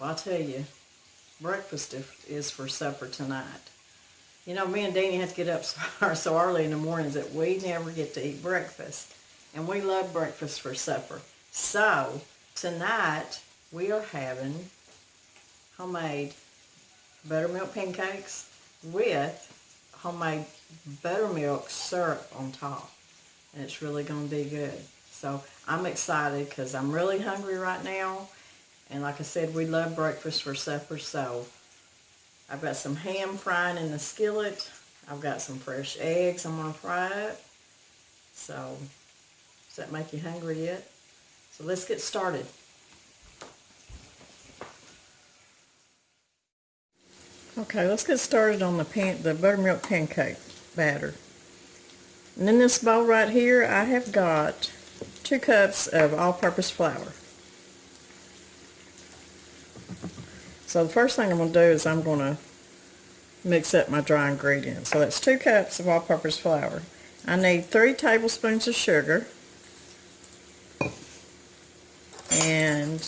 Well, I'll tell you, breakfast is for supper tonight. You know, me and Deanie have to get up so early in the mornings that we never get to eat breakfast. And we love breakfast for supper. So, tonight we are having homemade buttermilk pancakes with homemade buttermilk syrup on top. And it's really going to be good. So, I'm excited because I'm really hungry right now. And like I said, we love breakfast for supper, so I've got some ham frying in the skillet. I've got some fresh eggs I'm going to fry up. So, does that make you hungry yet? So let's get started. Okay, let's get started on the buttermilk pancake batter. And in this bowl right here, I have got 2 cups of all-purpose flour. So the first thing I'm going to do is I'm going to mix up my dry ingredients. So that's 2 cups of all-purpose flour. I need 3 tablespoons of sugar and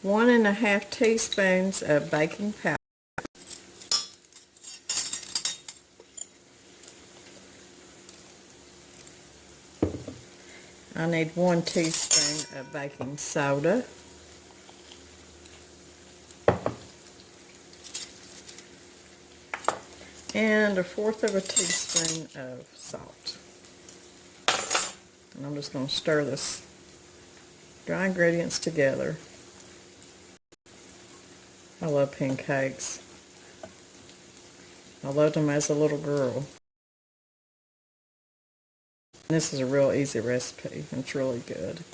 1½ teaspoons of baking powder. I need 1 teaspoon of baking soda. And 1/4 teaspoon of salt. And I'm just going to stir this dry ingredients together. I love pancakes. I loved them as a little girl. And this is a real easy recipe. It's really good.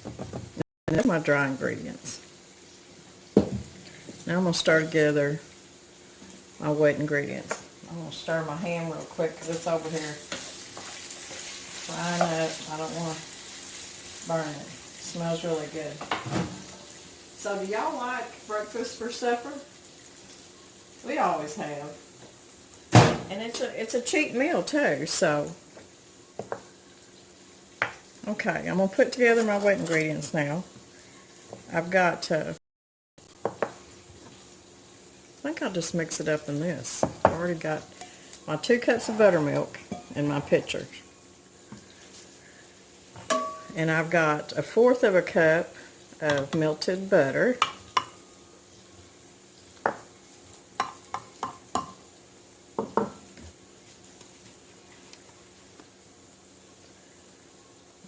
And that's my dry ingredients. Now I'm going to stir together my wet ingredients. I'm going to stir my ham real quick because it's over here frying up. I don't want to burn it. It smells really good. So do y'all like breakfast for supper? We always have. And it's a cheap meal too, so. Okay, I'm going to put together my wet ingredients now. I've got I think I'll just mix it up in this. I've already got my 2 cups of buttermilk in my pitcher. And I've got 1/4 cup of melted butter.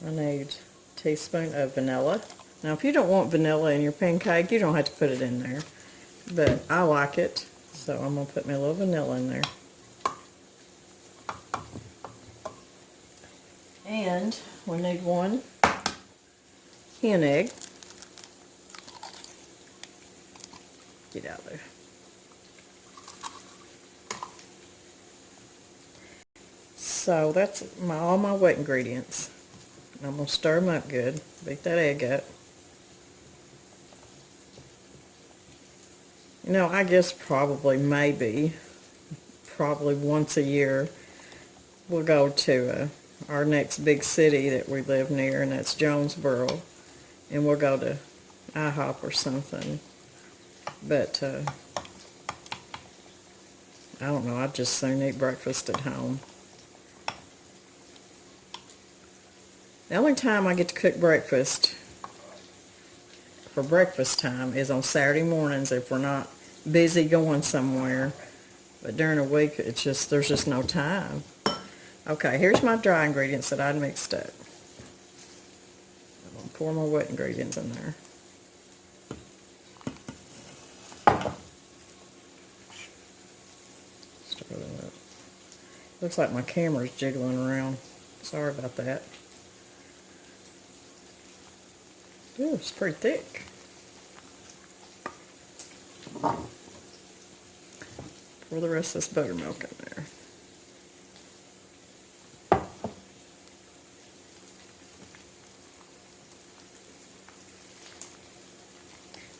I need a teaspoon of vanilla. Now if you don't want vanilla in your pancake, you don't have to put it in there. But I like it, so I'm going to put my little vanilla in there. And we need 1 hen egg. Get out there. So that's all my wet ingredients. I'm going to stir them up good. Beat that egg up. You know, I guess probably once a year we'll go to our next big city that we live near, and that's Jonesboro, and we'll go to IHOP or something. But I don't know, I'd just soon eat breakfast at home. The only time I get to cook breakfast for breakfast time is on Saturday mornings if we're not busy going somewhere. But during the week, there's just no time. Okay, here's my dry ingredients that I mixed up. I'm going to pour my wet ingredients in there. Stir that up. Looks like my camera's jiggling around. Sorry about that. Ooh, it's pretty thick. Pour the rest of this buttermilk in there.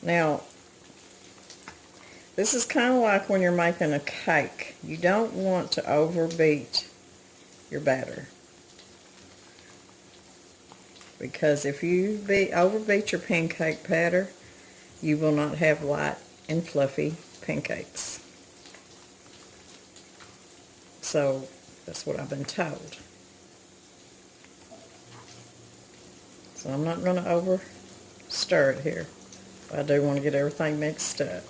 Now, this is kind of like when you're making a cake. You don't want to overbeat your batter. Because if you overbeat your pancake batter, you will not have light and fluffy pancakes. So that's what I've been told. So I'm not going to over stir it here. I do want to get everything mixed up.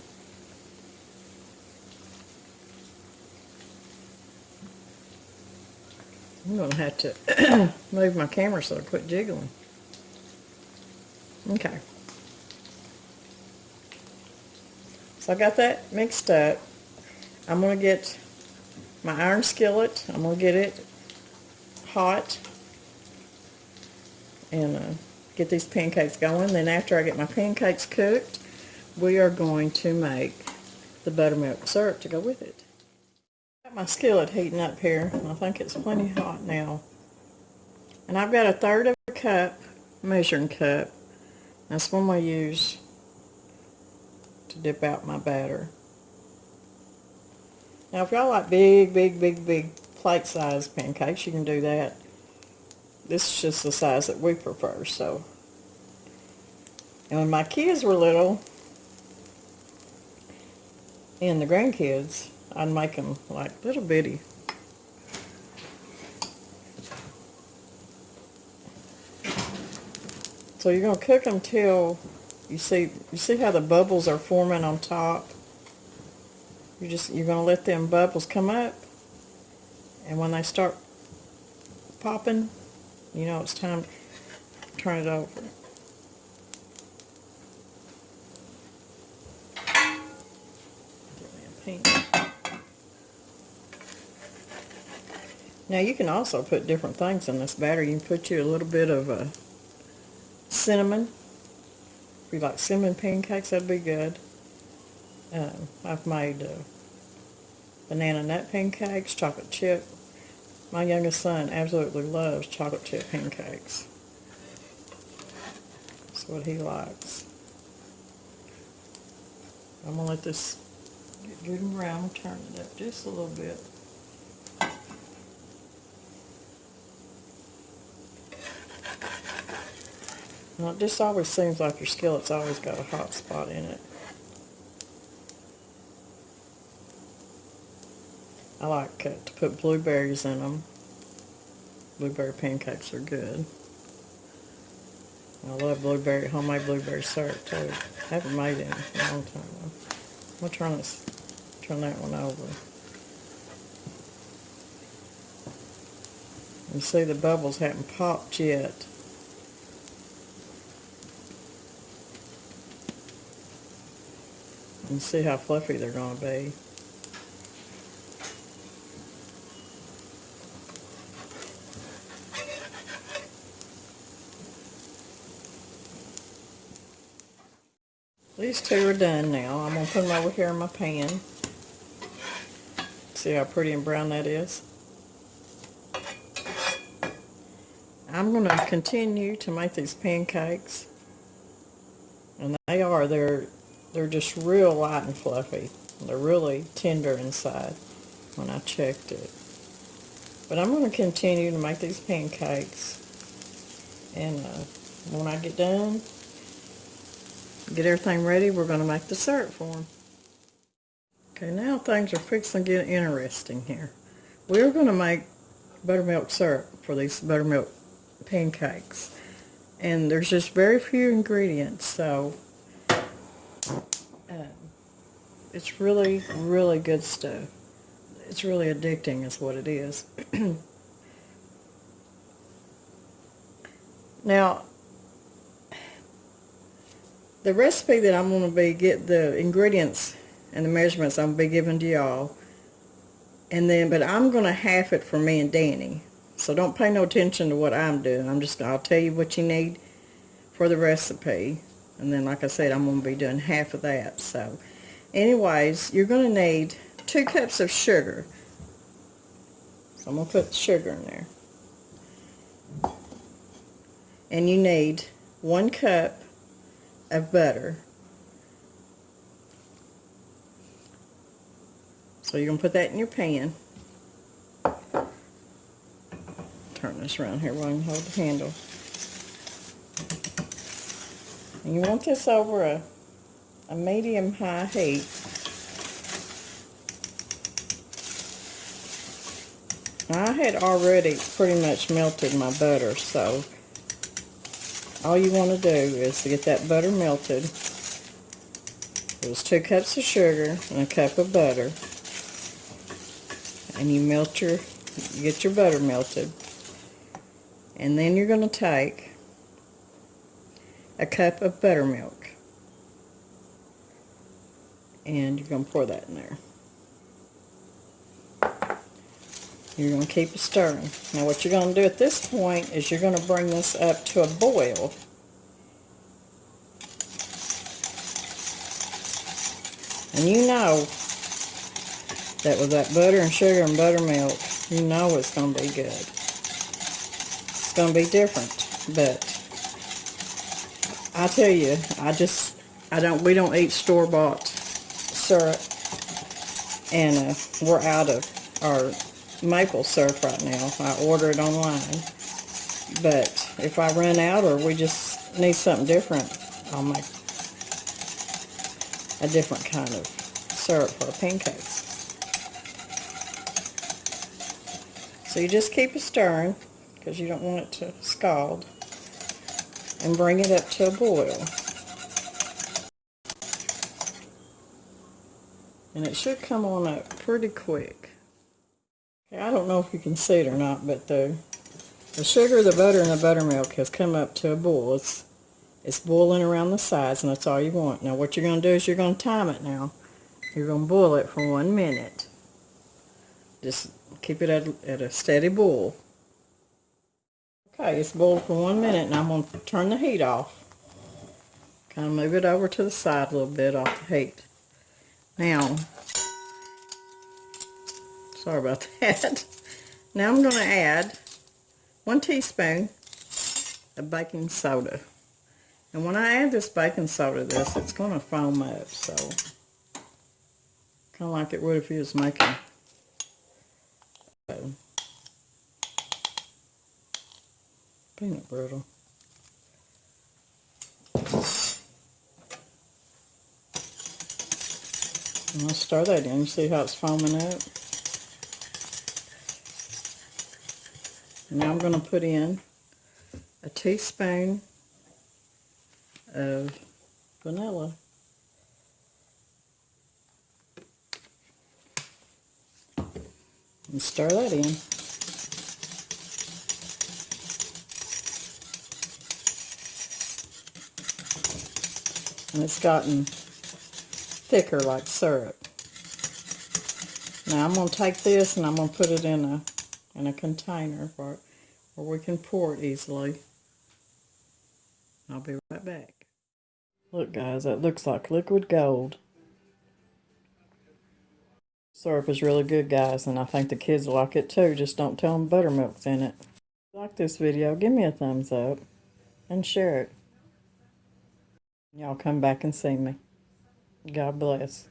I'm going to have to move my camera so it quit jiggling. Okay. So I got that mixed up. I'm going to get my iron skillet. I'm going to get it hot and get these pancakes going. Then after I get my pancakes cooked, we are going to make the buttermilk syrup to go with it. Got my skillet heating up here, and I think it's plenty hot now. And I've got a third of a cup, measuring cup. That's one I use to dip out my batter. Now if y'all like big plate size pancakes, you can do that. This is just the size that we prefer, so. And when my kids were little, and the grandkids, I'd make them like little bitty. So you're going to cook them till you see how the bubbles are forming on top. You're going to let them bubbles come up, and when they start popping, you know it's time to turn it over. Get me a pink. Now you can also put different things in this batter. You can put you a little bit of cinnamon. If you like cinnamon pancakes, that'd be good. I've made banana nut pancakes, chocolate chip. My youngest son absolutely loves chocolate chip pancakes. That's what he likes. I'm going to let this get good and brown. Turn it up just a little bit. Now, it just always seems like your skillet's always got a hot spot in it. I like to put blueberries in them. Blueberry pancakes are good. I love homemade blueberry syrup too. I haven't made any in a long time though. I'm going to turn that one over. You see the bubbles haven't popped yet. And see how fluffy they're going to be. These two are done now. I'm going to put them over here in my pan. See how pretty and brown that is? I'm going to continue to make these pancakes. And they're just real light and fluffy. They're really tender inside when I checked it. But I'm going to continue to make these pancakes. And when I get done, get everything ready, we're going to make the syrup for them. Okay, now things are fixing to get interesting here. We're going to make buttermilk syrup for these buttermilk pancakes. And there's just very few ingredients, so it's really good stuff. It's really addicting is what it is. Now, the recipe that I'm going to get the ingredients and the measurements I'm going to be giving to y'all, but I'm going to half it for me and Danny. So don't pay no attention to what I'm doing. I'll tell you what you need for the recipe. And then, like I said, I'm going to be doing half of that. So, anyways, you're going to need 2 cups of sugar. So I'm going to put the sugar in there. And you need 1 cup of butter. So you're going to put that in your pan. Turn this around here while I can hold the handle. And you want this over a medium-high heat. I had already pretty much melted my butter, so all you want to do is to get that butter melted. It was 2 cups of sugar and a cup of butter. And you get your butter melted. And then you're going to take a cup of buttermilk. And you're going to pour that in there. You're going to keep it stirring. Now what you're going to do at this point is you're going to bring this up to a boil. And you know that with that butter and sugar and buttermilk, you know it's going to be good. It's going to be different, but I tell you, we don't eat store-bought syrup, and we're out of our maple syrup right now. I order it online, but if I run out or we just need something different, I'll make a different kind of syrup for pancakes. So you just keep it stirring because you don't want it to scald, and bring it up to a boil. And it should come on up pretty quick. Okay, I don't know if you can see it or not, but the sugar, the butter, and the buttermilk has come up to a boil. It's boiling around the sides, and that's all you want. Now what you're going to do is you're going to time it now. You're going to boil it for 1 minute. Just keep it at a steady boil. Okay, it's boiled for 1 minute, and I'm going to turn the heat off. Kind of move it over to the side a little bit off the heat. Now, sorry about that. Now I'm going to add 1 teaspoon of baking soda. And when I add this baking soda to this, it's going to foam up, so kind of like it would if you was making peanut brittle. And I'll stir that in. You see how it's foaming up? Now I'm going to put in a teaspoon of vanilla. And stir that in. And it's gotten thicker like syrup. Now I'm going to take this and I'm going to put it in a container where we can pour it easily. I'll be right back. Look guys, that looks like liquid gold. Syrup is really good guys, and I think the kids will like it too. Just don't tell them buttermilk's in it. If you like this video, give me a thumbs up and share it. Y'all come back and see me. God bless.